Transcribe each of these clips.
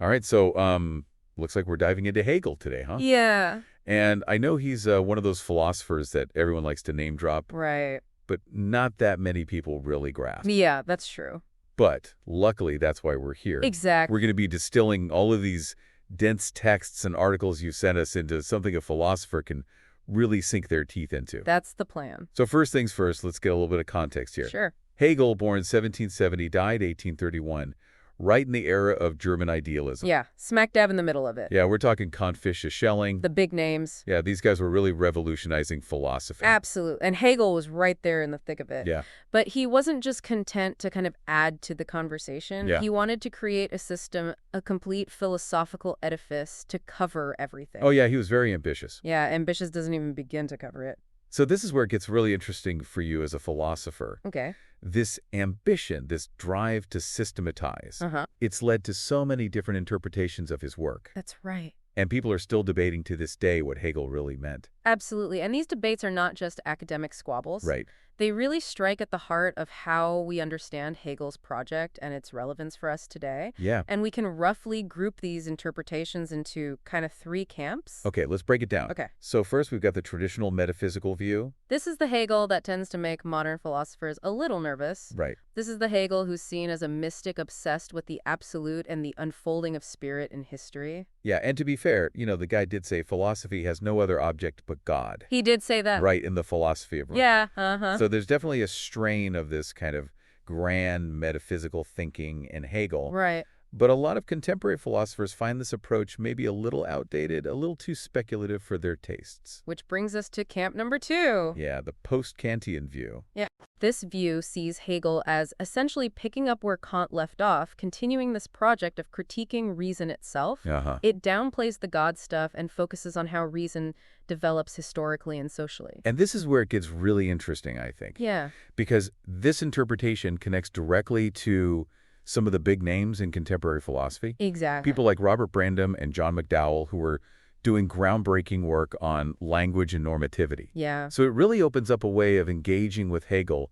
All right, so looks like we're diving into Hegel today, huh? Yeah, And I know he's one of those philosophers that everyone likes to name drop, right. but not that many people really grasp. Yeah, that's true. But luckily, that's why we're here. Exact. We're going to be distilling all of these dense texts and articles you sent us into something a philosopher can really sink their teeth into. That's the plan. So first things first, let's get a little bit of context here. Sure. Hegel, born 1770, died 1831, right in the era of German idealism. Yeah, smack dab in the middle of it. Yeah, we're talking Confucius, Schelling. The big names. Yeah, these guys were really revolutionizing philosophy. Absolute. And Hegel was right there in the thick of it. Yeah. But he wasn't just content to kind of add to the conversation. Yeah. He wanted to create a system, a complete philosophical edifice to cover everything. Oh, yeah, he was very ambitious. Yeah, ambitious doesn't even begin to cover it. So this is where it gets really interesting for you as a philosopher. Okay. This ambition, this drive to systematize, it's led to so many different interpretations of his work. That's right. And people are still debating to this day what Hegel really meant. Absolutely. And these debates are not just academic squabbles. Right. They really strike at the heart of how we understand Hegel's project and its relevance for us today. Yeah. And we can roughly group these interpretations into kind of three camps. Okay, let's break it down. Okay. So first we've got the traditional metaphysical view. This is the Hegel that tends to make modern philosophers a little nervous. Right. This is the Hegel who's seen as a mystic obsessed with the absolute and the unfolding of spirit in history. Yeah, and to be fair, the guy did say philosophy has no other object but God. He did say that. Right, in the philosophy of Rome. Yeah, So there's definitely a strain of this kind of grand metaphysical thinking in Hegel. Right. But a lot of contemporary philosophers find this approach maybe a little outdated, a little too speculative for their tastes. Which brings us to camp number 2. Yeah, the post-Kantian view. Yeah. This view sees Hegel as essentially picking up where Kant left off, continuing this project of critiquing reason itself. It downplays the God stuff and focuses on how reason develops historically and socially. And this is where it gets really interesting, I think. Yeah. Because this interpretation connects directly to some of the big names in contemporary philosophy. Exactly. People like Robert Brandom and John McDowell, who were doing groundbreaking work on language and normativity. Yeah. So it really opens up a way of engaging with Hegel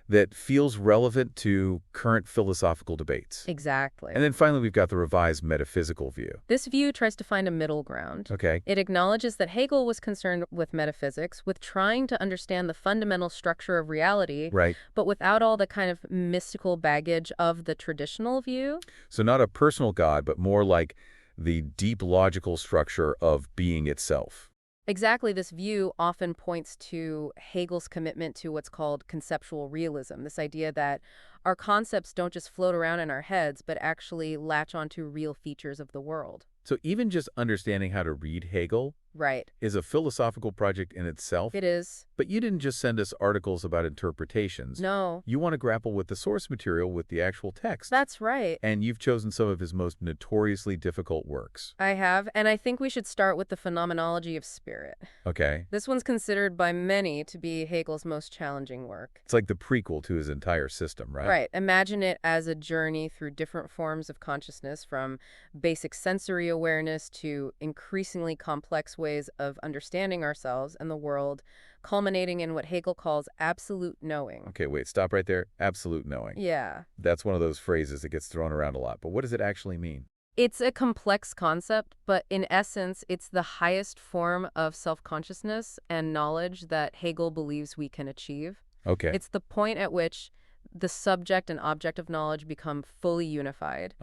that feels relevant to current philosophical debates. Exactly. And then finally, we've got the revised metaphysical view. This view tries to find a middle ground. Okay. It acknowledges that Hegel was concerned with metaphysics, with trying to understand the fundamental structure of reality, Right. but without all the kind of mystical baggage of the traditional view. So not a personal God, but more like the deep logical structure of being itself. Exactly. This view often points to Hegel's commitment to what's called conceptual realism, this idea that our concepts don't just float around in our heads, but actually latch onto real features of the world. So even just understanding how to read Hegel Right. is a philosophical project in itself. It is. But you didn't just send us articles about interpretations. No. You want to grapple with the source material, with the actual text. That's right. And you've chosen some of his most notoriously difficult works. I have, and I think we should start with the phenomenology of spirit. Okay. This one's considered by many to be Hegel's most challenging work. It's like the prequel to his entire system, right? Right. Imagine it as a journey through different forms of consciousness, from basic sensory awareness to increasingly complex ways of understanding ourselves and the world, culminating in what Hegel calls absolute knowing. Okay, wait, stop right there. Absolute knowing. Yeah. That's one of those phrases that gets thrown around a lot. But what does it actually mean? It's a complex concept, but in essence, it's the highest form of self-consciousness and knowledge that Hegel believes we can achieve. Okay. It's the point at which the subject and object of knowledge become fully unified.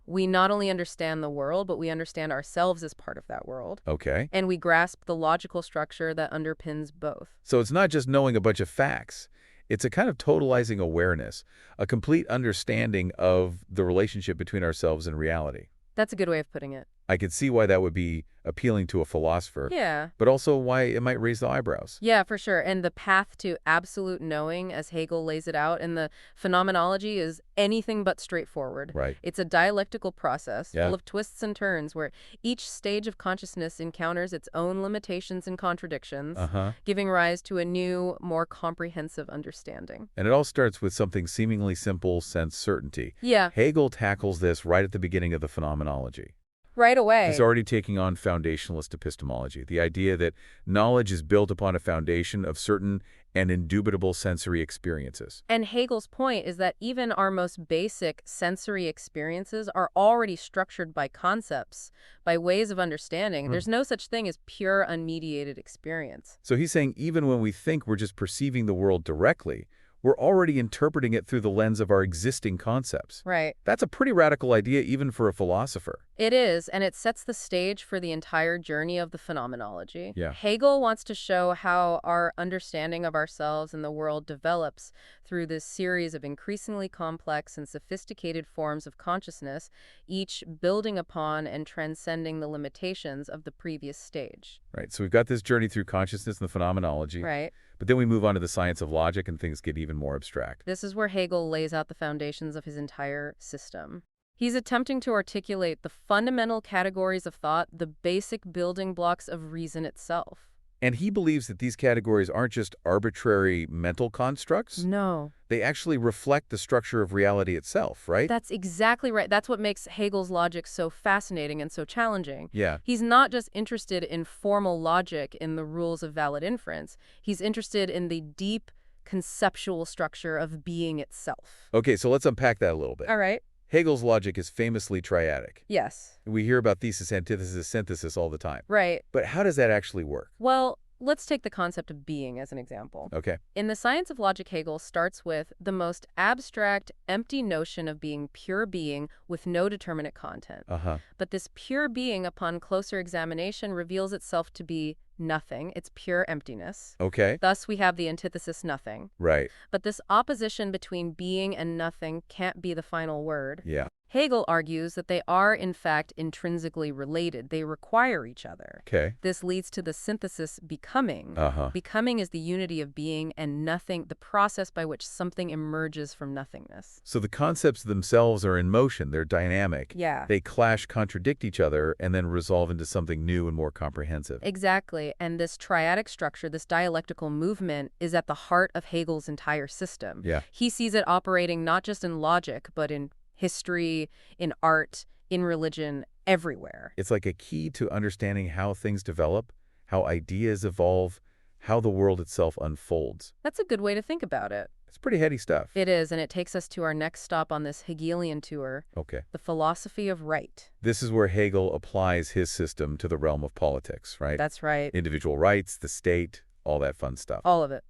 We not only understand the world, but we understand ourselves as part of that world. Okay. And we grasp the logical structure that underpins both. So it's not just knowing a bunch of facts. It's a kind of totalizing awareness, a complete understanding of the relationship between ourselves and reality. That's a good way of putting it. I could see why that would be appealing to a philosopher. Yeah. But also why it might raise the eyebrows. Yeah, for sure. And the path to absolute knowing, as Hegel lays it out in the phenomenology, is anything but straightforward. Right. It's a dialectical process Yeah. full of twists and turns where each stage of consciousness encounters its own limitations and contradictions, giving rise to a new, more comprehensive understanding. And it all starts with something seemingly simple, sense certainty. Yeah. Hegel tackles this right at the beginning of the phenomenology. right It's away. already taking on foundationalist epistemology, the idea that knowledge is built upon a foundation of certain and indubitable sensory experiences. And Hegel's point is that even our most basic sensory experiences are already structured by concepts, by ways of understanding. Hmm. There's no such thing as pure unmediated experience. So he's saying even when we think we're just perceiving the world directly, we're already interpreting it through the lens of our existing concepts. Right. That's a pretty radical idea even for a philosopher. It is, and it sets the stage for the entire journey of the phenomenology. Yeah. Hegel wants to show how our understanding of ourselves and the world develops through this series of increasingly complex and sophisticated forms of consciousness, each building upon and transcending the limitations of the previous stage. Right. So we've got this journey through consciousness and the phenomenology, Right? but then we move on to the science of logic and things get even more abstract. This is where Hegel lays out the foundations of his entire system. He's attempting to articulate the fundamental categories of thought, the basic building blocks of reason itself. And he believes that these categories aren't just arbitrary mental constructs. No. They actually reflect the structure of reality itself, right? That's exactly right. That's what makes Hegel's logic so fascinating and so challenging. Yeah. He's not just interested in formal logic in the rules of valid inference. He's interested in the deep conceptual structure of being itself. Okay, so let's unpack that a little bit. All right. Hegel's logic is famously triadic. Yes. We hear about thesis, antithesis, synthesis all the time. Right. But how does that actually work? Well, let's take the concept of being as an example. Okay. In the science of logic, Hegel starts with the most abstract, empty notion of being pure being with no determinate content. Uh-huh. But this pure being, upon closer examination, reveals itself to be nothing. It's pure emptiness. Okay. Thus, we have the antithesis nothing. Right. But this opposition between being and nothing can't be the final word. Yeah. Hegel argues that they are, in fact, intrinsically related. They require each other. Okay. This leads to the synthesis becoming. Uh-huh. Becoming is the unity of being and nothing, the process by which something emerges from nothingness. So the concepts themselves are in motion. They're dynamic. Yeah. They clash, contradict each other, and then resolve into something new and more comprehensive. Exactly. And this triadic structure, this dialectical movement, is at the heart of Hegel's entire system. Yeah. He sees it operating not just in logic, but in history, in art, in religion, everywhere. It's like a key to understanding how things develop, how ideas evolve, how the world itself unfolds. That's a good way to think about it. It's pretty heady stuff. It is, and it takes us to our next stop on this Hegelian tour, Okay. the philosophy of right. This is where Hegel applies his system to the realm of politics, right? That's right. Individual rights, the state, all that fun stuff. All of it.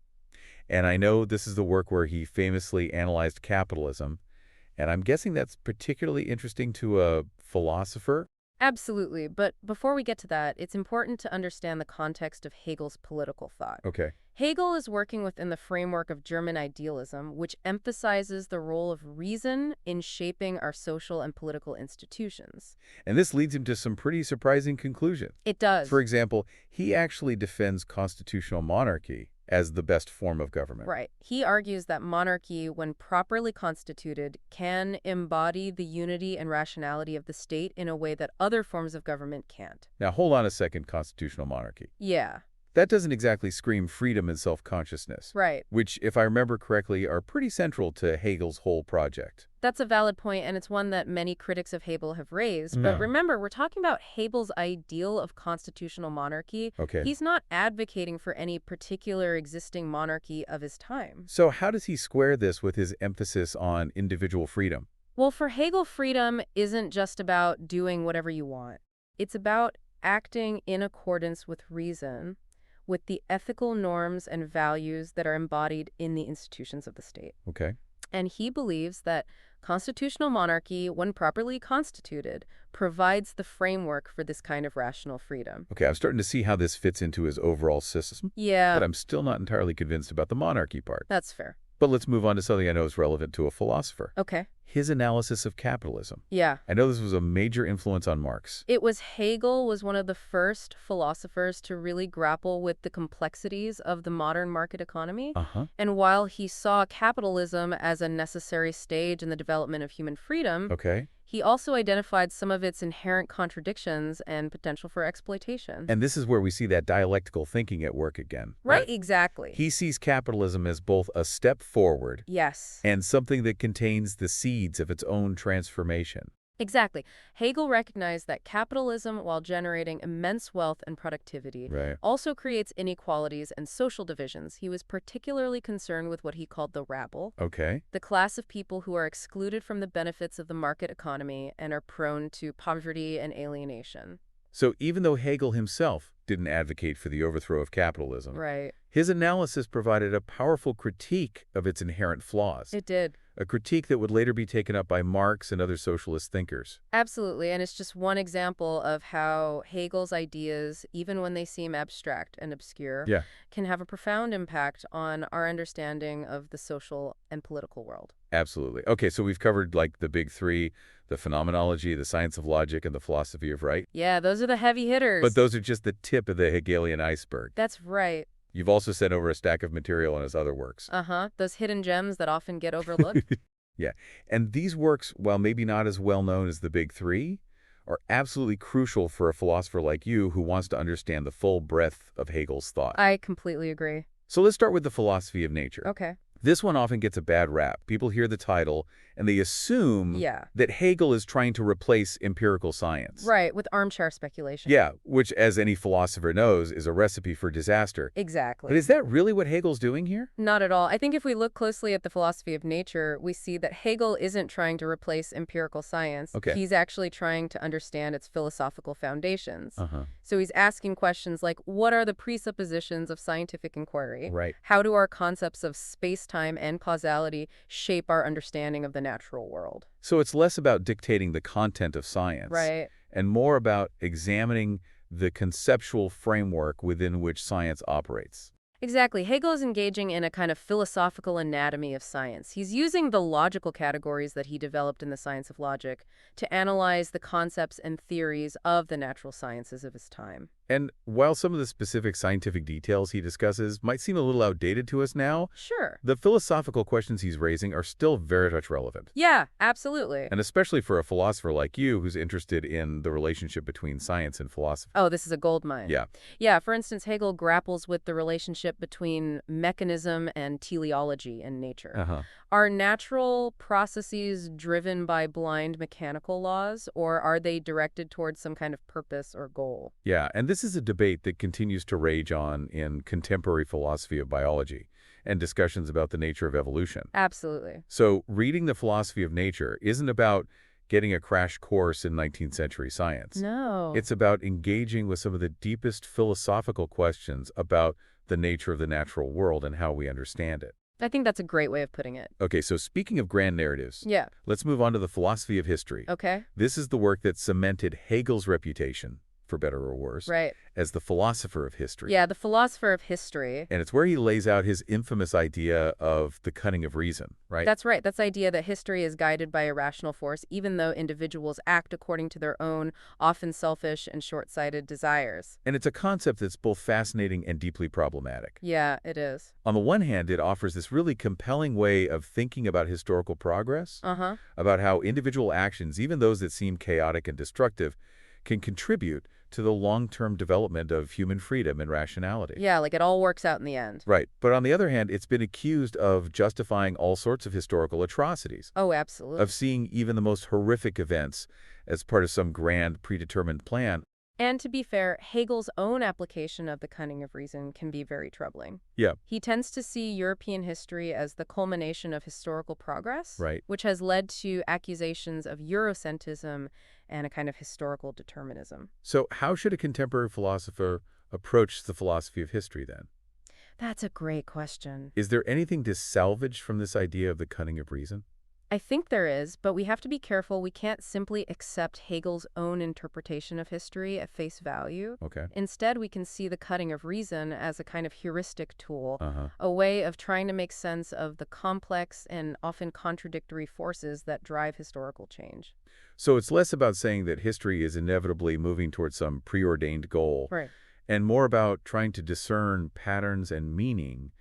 And I know this is the work where he famously analyzed capitalism, and I'm guessing that's particularly interesting to a philosopher. Absolutely. But before we get to that, it's important to understand the context of Hegel's political thought. Okay. Hegel is working within the framework of German idealism, which emphasizes the role of reason in shaping our social and political institutions. And this leads him to some pretty surprising conclusions. It does. For example, he actually defends constitutional monarchy as the best form of government. Right. He argues that monarchy, when properly constituted, can embody the unity and rationality of the state in a way that other forms of government can't. Now, hold on a second, constitutional monarchy. Yeah. That doesn't exactly scream freedom and self-consciousness, Right. which, if I remember correctly, are pretty central to Hegel's whole project. That's a valid point, and it's one that many critics of Hegel have raised. But remember, we're talking about Hegel's ideal of constitutional monarchy. Okay. He's not advocating for any particular existing monarchy of his time. So how does he square this with his emphasis on individual freedom? Well, for Hegel, freedom isn't just about doing whatever you want. It's about acting in accordance with reason, with the ethical norms and values that are embodied in the institutions of the state. Okay. And he believes that constitutional monarchy, when properly constituted, provides the framework for this kind of rational freedom. Okay, I'm starting to see how this fits into his overall system, Yeah, but I'm still not entirely convinced about the monarchy part. that's fair. But let's move on to something I know is relevant to a philosopher. Okay. His analysis of capitalism. Yeah. I know this was a major influence on Marx. Hegel was one of the first philosophers to really grapple with the complexities of the modern market economy. Uh-huh. And while he saw capitalism as a necessary stage in the development of human freedom, Okay. he also identified some of its inherent contradictions and potential for exploitation. And this is where we see that dialectical thinking at work again. Right, exactly. He sees capitalism as both a step forward Yes. and something that contains the seeds of its own transformation. Exactly. Hegel recognized that capitalism, while generating immense wealth and productivity, Right. also creates inequalities and social divisions. He was particularly concerned with what he called the rabble, Okay. the class of people who are excluded from the benefits of the market economy and are prone to poverty and alienation. So even though Hegel himself didn't advocate for the overthrow of capitalism, Right. his analysis provided a powerful critique of its inherent flaws, It did. a critique that would later be taken up by Marx and other socialist thinkers. Absolutely. And it's just one example of how Hegel's ideas, even when they seem abstract and obscure, Yeah, can have a profound impact on our understanding of the social and political world. absolutely. Okay, so we've covered like the big three, the phenomenology, the science of logic, and the philosophy of right. Yeah, those are the heavy But hitters. those are just the tip of the Hegelian iceberg. That's right. You've also sent over a stack of material on his other works. Uh-huh. Those hidden gems that often get overlooked. Yeah, and these works, while maybe not as well known as the big three, are absolutely crucial for a philosopher like you who wants to understand the full breadth of Hegel's thought. I completely agree. So let's start with the philosophy of nature. Okay. This one often gets a bad rap. People hear the title and they assume Yeah. that Hegel is trying to replace empirical science. Right, with armchair speculation. Yeah, which, as any philosopher knows, is a recipe for disaster. But Exactly. is that really what Hegel's doing here? Not at all. I think if we look closely at the philosophy of nature, we see that Hegel isn't trying to replace empirical science. Okay. He's actually trying to understand its philosophical foundations. Uh-huh. So he's asking questions like, what are the presuppositions of scientific inquiry? Right. How do our concepts of space-time and causality shape our understanding of the natural world? So it's less about dictating the content of science Right. and more about examining the conceptual framework within which science operates. Exactly. Hegel is engaging in a kind of philosophical anatomy of science. He's using the logical categories that he developed in the science of logic to analyze the concepts and theories of the natural sciences of his time. And while some of the specific scientific details he discusses might seem a little outdated to us now, Sure. the philosophical questions he's raising are still very much relevant. Yeah, absolutely. And especially for a philosopher like you who's interested in the relationship between science and philosophy. Oh, this is a goldmine. Yeah. Yeah, for instance, Hegel grapples with the relationship between mechanism and teleology in nature. Uh-huh. Are natural processes driven by blind mechanical laws, or are they directed towards some kind of purpose or goal? Yeah, and this is a debate that continues to rage on in contemporary philosophy of biology and discussions about the nature of evolution. Absolutely. So reading the philosophy of nature isn't about getting a crash course in 19th century science. No. It's about engaging with some of the deepest philosophical questions about the nature of the natural world and how we understand it. I think that's a great way of putting it. Okay, so speaking of grand narratives, Yeah. let's move on to the philosophy of history. Okay. This is the work that cemented Hegel's reputation, for better or worse, Right. as the philosopher of history. Yeah, the philosopher of history. And it's where he lays out his infamous idea of the cunning of reason, right? That's right. That's the idea that history is guided by a rational force, even though individuals act according to their own, often selfish and short-sighted desires. And it's a concept that's both fascinating and deeply problematic. Yeah, it is. On the one hand, it offers this really compelling way of thinking about historical progress, Uh-huh. about how individual actions, even those that seem chaotic and destructive, can contribute to the long-term development of human freedom and rationality. Yeah, like it all works out in the end. Right. But on the other hand, it's been accused of justifying all sorts of historical atrocities, Oh, absolutely. of seeing even the most horrific events as part of some grand predetermined plan. And to be fair, Hegel's own application of the cunning of reason can be very troubling. Yeah, He tends to see European history as the culmination of historical progress, right. which has led to accusations of Eurocentrism and a kind of historical determinism. So how should a contemporary philosopher approach the philosophy of history then? That's a great question. Is there anything to salvage from this idea of the cunning of reason? I think there is, but we have to be careful. We can't simply accept Hegel's own interpretation of history at face value. Okay. Instead, we can see the cutting of reason as a kind of heuristic tool, Uh-huh. a way of trying to make sense of the complex and often contradictory forces that drive historical change. So it's less about saying that history is inevitably moving towards some preordained goal, Right. and more about trying to discern patterns and meaning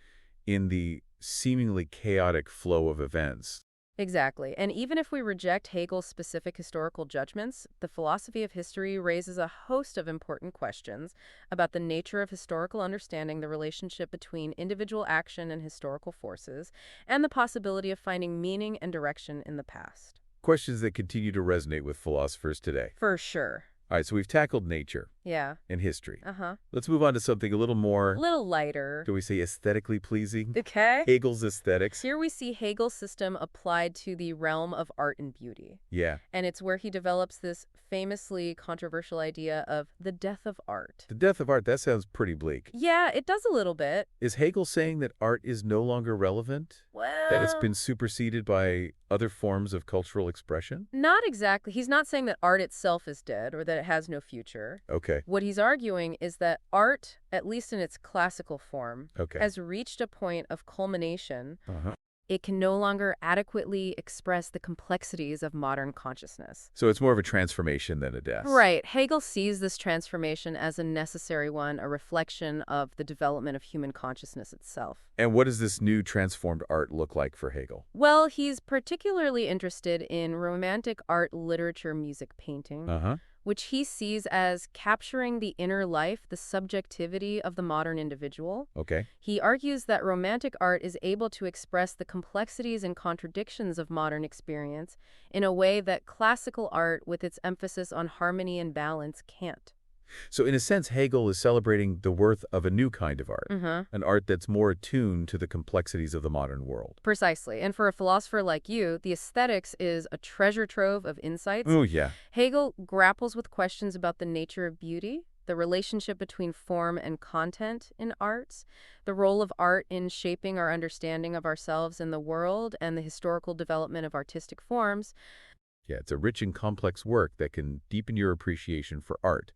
in the seemingly chaotic flow of events. Exactly. And even if we reject Hegel's specific historical judgments, the philosophy of history raises a host of important questions about the nature of historical understanding, the relationship between individual action and historical forces, and the possibility of finding meaning and direction in the past. Questions that continue to resonate with philosophers today. For sure. All right, so we've tackled nature Yeah. and history. Uh-huh. Let's move on to something a little more, Little lighter. do we say aesthetically pleasing? Okay. Hegel's aesthetics. Here we see Hegel's system applied to the realm of art and beauty. Yeah. And it's where he develops this famously controversial idea of the death of art. The death of art, that sounds pretty bleak. Yeah, it does a little bit. Is Hegel saying that art is no longer relevant? That it's been superseded by other forms of cultural expression? Not exactly. He's not saying that art itself is dead or that it has no future. Okay. What he's arguing is that art, at least in its classical form, Okay. has reached a point of culmination. Uh-huh. It can no longer adequately express the complexities of modern consciousness. So it's more of a transformation than a death. Right. Hegel sees this transformation as a necessary one, a reflection of the development of human consciousness itself. And what does this new transformed art look like for Hegel? Well, he's particularly interested in romantic art, literature, music, painting, Uh-huh. which he sees as capturing the inner life, the subjectivity of the modern individual. Okay. He argues that romantic art is able to express the complexities and contradictions of modern experience in a way that classical art, with its emphasis on harmony and balance, can't. So in a sense, Hegel is celebrating the worth of a new kind of art, an art that's more attuned to the complexities of the modern world. Precisely. And for a philosopher like you, the aesthetics is a treasure trove of insights. Oh, yeah. Hegel grapples with questions about the nature of beauty, the relationship between form and content in arts, the role of art in shaping our understanding of ourselves and the world, and the historical development of artistic forms. Yeah, it's a rich and complex work that can deepen your appreciation for art,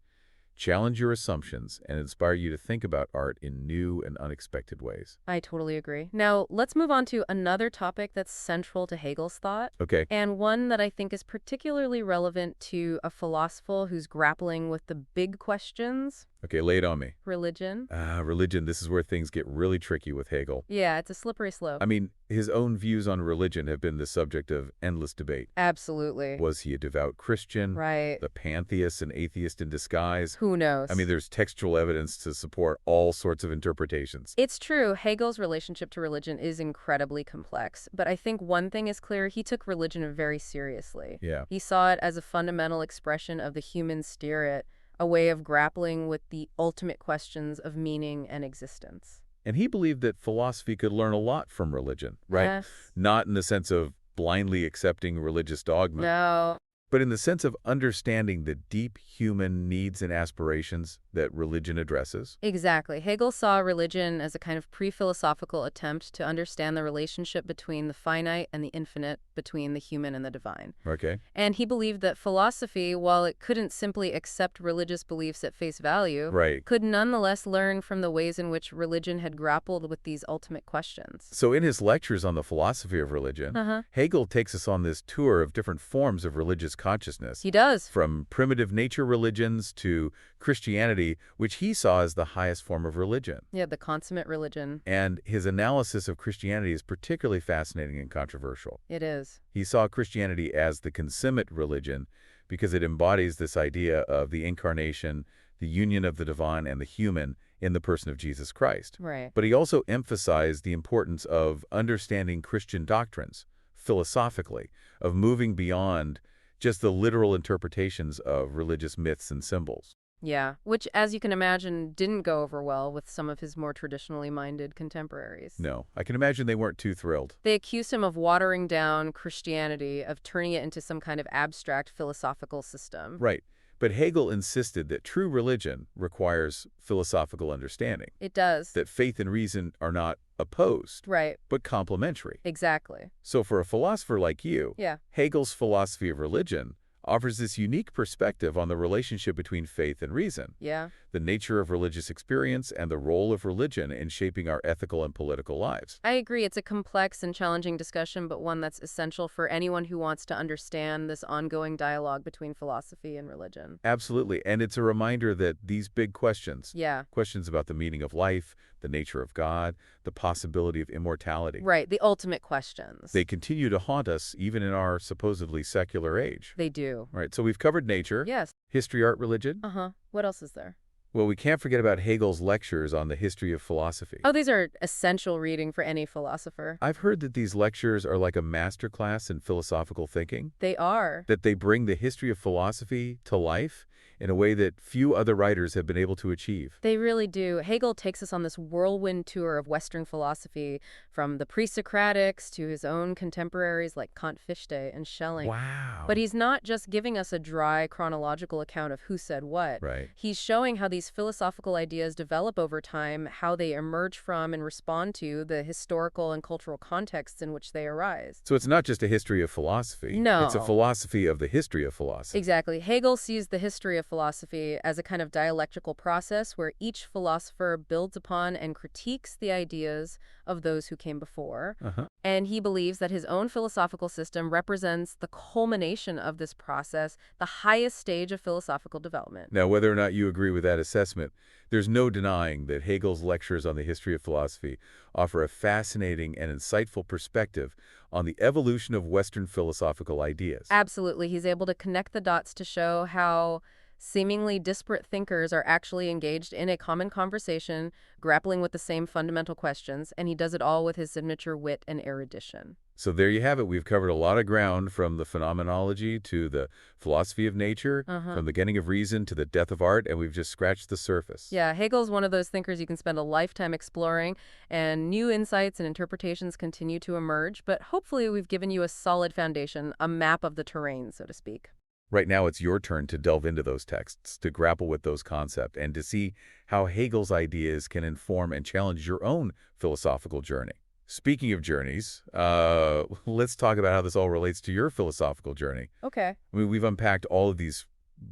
challenge your assumptions, and inspire you to think about art in new and unexpected ways. I totally agree. Now, let's move on to another topic that's central to Hegel's thought, Okay. and one that I think is particularly relevant to a philosopher who's grappling with the big questions. Okay, lay it on me. Religion. Religion, this is where things get really tricky with Hegel. Yeah, it's a slippery slope. I mean, his own views on religion have been the subject of endless debate. Absolutely. Was he a devout Christian? Right. The pantheist and atheist in disguise? Who knows? I mean, there's textual evidence to support all sorts of interpretations. It's true, Hegel's relationship to religion is incredibly complex, but I think one thing is clear, he took religion very seriously. Yeah. He saw it as a fundamental expression of the human spirit, a way of grappling with the ultimate questions of meaning and existence. And he believed that philosophy could learn a lot from religion, right? Yes. Not in the sense of blindly accepting religious dogma, No. but in the sense of understanding the deep human needs and aspirations that religion addresses. Exactly. Hegel saw religion as a kind of pre-philosophical attempt to understand the relationship between the finite and the infinite, between the human and the divine. Okay. And he believed that philosophy, while it couldn't simply accept religious beliefs at face value, Right. could nonetheless learn from the ways in which religion had grappled with these ultimate questions. So in his lectures on the philosophy of religion, Hegel takes us on this tour of different forms of religious consciousness. He does. From primitive nature religions to Christianity, which he saw as the highest form of religion. Yeah, the consummate religion. And his analysis of Christianity is particularly fascinating and controversial. It is. He saw Christianity as the consummate religion because it embodies this idea of the incarnation, the union of the divine and the human in the person of Jesus Christ. Right. But he also emphasized the importance of understanding Christian doctrines philosophically, of moving beyond just the literal interpretations of religious myths and symbols. Yeah, which, as you can imagine, didn't go over well with some of his more traditionally minded contemporaries. No, I can imagine they weren't too thrilled. They accused him of watering down Christianity, of turning it into some kind of abstract philosophical system. Right. But Hegel insisted that true religion requires philosophical understanding. It does. That faith and reason are not opposed, Right. but complementary. Exactly. So for a philosopher like you, Yeah. Hegel's philosophy of religion offers this unique perspective on the relationship between faith and reason, Yeah. the nature of religious experience, and the role of religion in shaping our ethical and political lives. I agree. It's a complex and challenging discussion, but one that's essential for anyone who wants to understand this ongoing dialogue between philosophy and religion. Absolutely. And it's a reminder that these big questions, Yeah. questions about the meaning of life, the nature of God, the possibility of immortality, Right. The ultimate questions. they continue to haunt us even in our supposedly secular age. They do. All right, so we've covered nature, Yes. history, art, religion. Uh-huh. What else is there? Well, we can't forget about Hegel's lectures on the history of philosophy. Oh, these are essential reading for any philosopher. I've heard that these lectures are like a masterclass in philosophical thinking, They are. that they bring the history of philosophy to life in a way that few other writers have been able to achieve. They really do. Hegel takes us on this whirlwind tour of Western philosophy, from the pre-Socratics to his own contemporaries like Kant, Fichte, and Schelling. Wow. But he's not just giving us a dry chronological account of who said what. Right. He's showing how these philosophical ideas develop over time, how they emerge from and respond to the historical and cultural contexts in which they arise. So it's not just a history of philosophy. It's a No. philosophy of the history of philosophy. Exactly. Hegel sees the history of philosophy as a kind of dialectical process where each philosopher builds upon and critiques the ideas of those who came before. Uh-huh. And he believes that his own philosophical system represents the culmination of this process, the highest stage of philosophical development. Now, whether or not you agree with that assessment, there's no denying that Hegel's lectures on the history of philosophy offer a fascinating and insightful perspective on the evolution of Western philosophical ideas. Absolutely. He's able to connect the dots to show how seemingly disparate thinkers are actually engaged in a common conversation, grappling with the same fundamental questions, and he does it all with his signature wit and erudition. So there you have it. We've covered a lot of ground, from the phenomenology to the philosophy of nature, from the getting of reason to the death of art, and we've just scratched the surface. Yeah, Hegel's one of those thinkers you can spend a lifetime exploring, and new insights and interpretations continue to emerge, but hopefully we've given you a solid foundation, a map of the terrain, so to speak. Right now, it's your turn to delve into those texts, to grapple with those concepts, and to see how Hegel's ideas can inform and challenge your own philosophical journey. Speaking of journeys, let's talk about how this all relates to your philosophical journey. Okay. I mean, we've unpacked all of these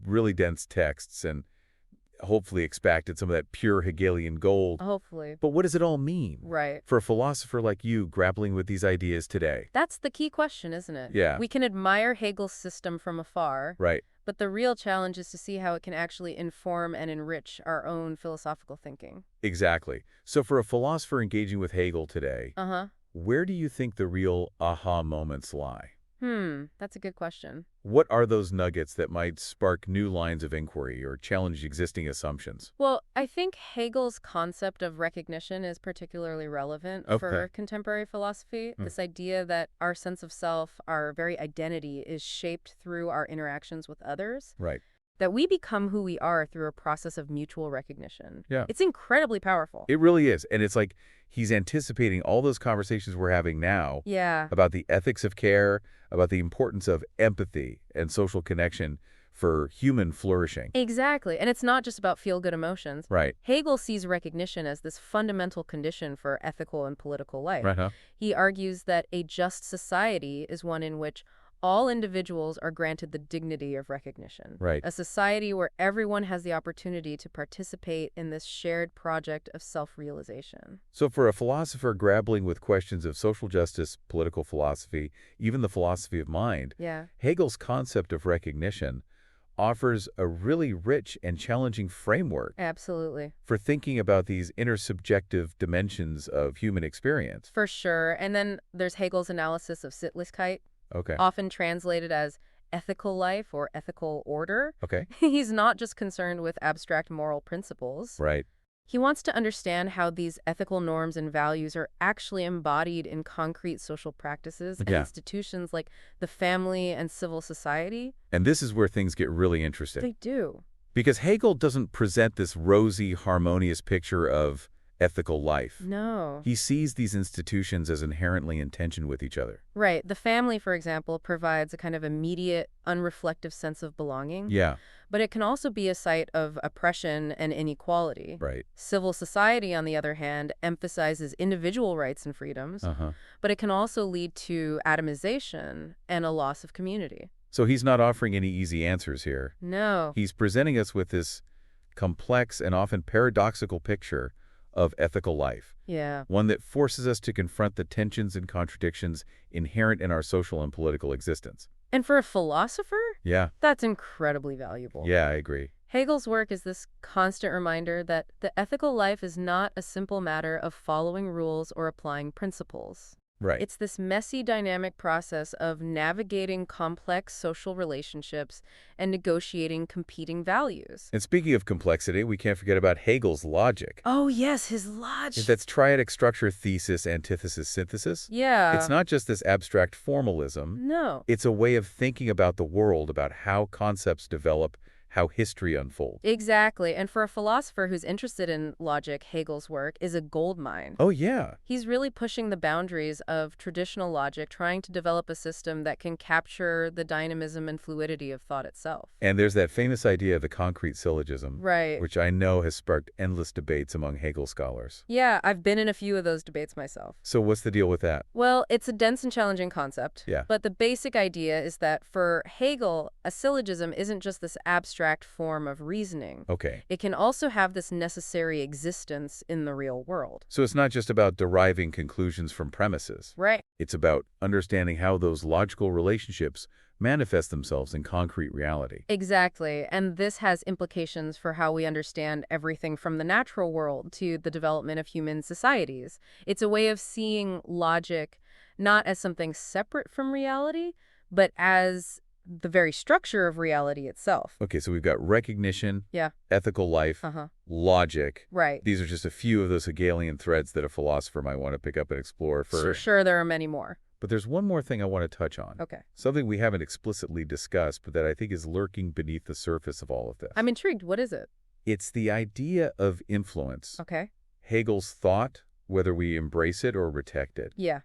really dense texts and hopefully extracted some of that pure Hegelian gold. Hopefully. But what does it all mean Right. for a philosopher like you grappling with these ideas today? That's the key question, isn't it? Yeah. We can admire Hegel's system from afar, Right. but the real challenge is to see how it can actually inform and enrich our own philosophical thinking. Exactly. So for a philosopher engaging with Hegel today, Uh-huh. where do you think the real aha moments lie? That's a good question. What are those nuggets that might spark new lines of inquiry or challenge existing assumptions? Well, I think Hegel's concept of recognition is particularly relevant for Okay. contemporary philosophy. This idea that our sense of self, our very identity, is shaped through our interactions with others, Right. that we become who we are through a process of mutual recognition. Yeah. It's incredibly powerful. It really is. And it's like he's anticipating all those conversations we're having now Yeah. about the ethics of care, about the importance of empathy and social connection for human flourishing. Exactly. And it's not just about feel-good emotions. Right. Hegel sees recognition as this fundamental condition for ethical and political life. Right, huh? He argues that a just society is one in which all individuals are granted the dignity of recognition. Right. A society where everyone has the opportunity to participate in this shared project of self-realization. So for a philosopher grappling with questions of social justice, political philosophy, even the philosophy of mind, Yeah. Hegel's concept of recognition offers a really rich and challenging framework Absolutely. for thinking about these intersubjective dimensions of human experience. For sure. And then there's Hegel's analysis of Sittlichkeit, Okay. often translated as ethical life or ethical order. Okay. He's not just concerned with abstract moral principles. Right. He wants to understand how these ethical norms and values are actually embodied in concrete social practices and Yeah. institutions like the family and civil society. And this is where things get really interesting. They do. Because Hegel doesn't present this rosy, harmonious picture of ethical life. No. He sees these institutions as inherently in tension with each other. Right. The family, for example, provides a kind of immediate, unreflective sense of belonging. Yeah. But it can also be a site of oppression and inequality. Right. Civil society, on the other hand, emphasizes individual rights and freedoms, Uh-huh. but it can also lead to atomization and a loss of community. So he's not offering any easy answers here. No. He's presenting us with this complex and often paradoxical picture of ethical life, Yeah. one that forces us to confront the tensions and contradictions inherent in our social and political existence. And for a philosopher, Yeah. that's incredibly valuable. Yeah, I agree. Hegel's work is this constant reminder that the ethical life is not a simple matter of following rules or applying principles. Right. It's this messy, dynamic process of navigating complex social relationships and negotiating competing values. And speaking of complexity, we can't forget about Hegel's logic. Oh, yes, his logic. That's triadic structure, thesis, antithesis, synthesis. It's Yeah. not just this abstract formalism. No. It's a way of thinking about the world, about how concepts develop, how history unfolds. Exactly. And for a philosopher who's interested in logic, Hegel's work is a goldmine. Oh, yeah. He's really pushing the boundaries of traditional logic, trying to develop a system that can capture the dynamism and fluidity of thought itself. And there's that famous idea of the concrete syllogism, Right. which I know has sparked endless debates among Hegel scholars. Yeah, I've been in a few of those debates myself. So what's the deal with that? Well, it's a dense and challenging concept. Yeah. But the basic idea is that for Hegel, a syllogism isn't just this abstract form of reasoning. Okay. It can also have this necessary existence in the real world. So it's not just about deriving conclusions from premises. Right. It's about understanding how those logical relationships manifest themselves in concrete reality. Exactly. And this has implications for how we understand everything from the natural world to the development of human societies. It's a way of seeing logic not as something separate from reality, but as the very structure of reality itself. Okay, so we've got recognition, Yeah. ethical life, Uh-huh. logic. Right. These are just a few of those Hegelian threads that a philosopher might want to pick up and explore further. Sure, there are many more. But there's one more thing I want to touch on. Okay. Something we haven't explicitly discussed, but that I think is lurking beneath the surface of all of this. I'm intrigued. What is it? It's the idea of influence. Okay. Hegel's thought, whether we embrace it or reject it, Yeah.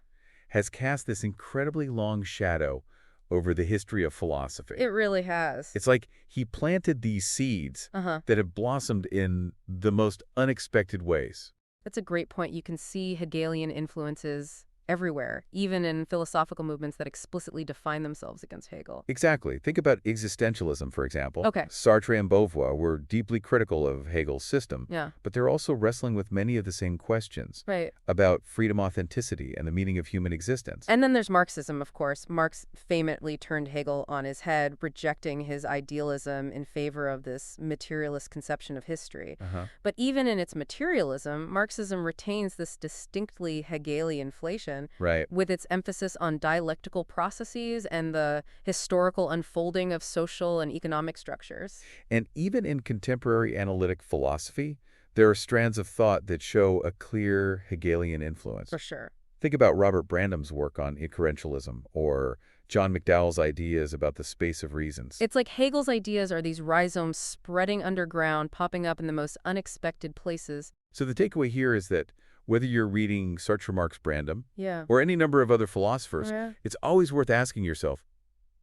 has cast this incredibly long shadow over the history of philosophy. It really has. It's like he planted these seeds Uh-huh. that have blossomed in the most unexpected ways. That's a great point. You can see Hegelian influences everywhere, even in philosophical movements that explicitly define themselves against Hegel. Exactly. Think about existentialism, for example. Okay. Sartre and Beauvoir were deeply critical of Hegel's system, Yeah. but they're also wrestling with many of the same questions Right. about freedom, authenticity, and the meaning of human existence. And then there's Marxism, of course. Marx famously turned Hegel on his head, rejecting his idealism in favor of this materialist conception of history. But even in its materialism, Marxism retains this distinctly Hegelian inflation, Right. with its emphasis on dialectical processes and the historical unfolding of social and economic structures. And even in contemporary analytic philosophy, there are strands of thought that show a clear Hegelian influence. For sure. Think about Robert Brandam's work on incoherentialism or John McDowell's ideas about the space of reasons. It's like Hegel's ideas are these rhizomes spreading underground, popping up in the most unexpected places. So the takeaway here is that whether you're reading Sartre, Marx, Brandam, Yeah. or any number of other philosophers, Yeah. it's always worth asking yourself,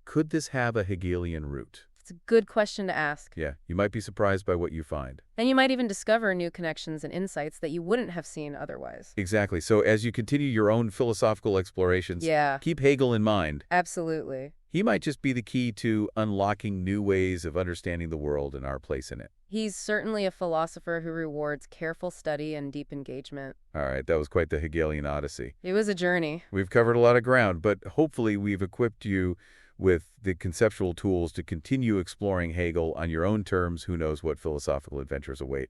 could this have a Hegelian root? It's a good question to ask. Yeah, you might be surprised by what you find. And you might even discover new connections and insights that you wouldn't have seen otherwise. Exactly. So as you continue your own philosophical explorations, Yeah. keep Hegel in mind. Absolutely. He might just be the key to unlocking new ways of understanding the world and our place in it. He's certainly a philosopher who rewards careful study and deep engagement. All right, that was quite the Hegelian odyssey. It was a journey. We've covered a lot of ground, but hopefully we've equipped you with the conceptual tools to continue exploring Hegel on your own terms. Who knows what philosophical adventures await.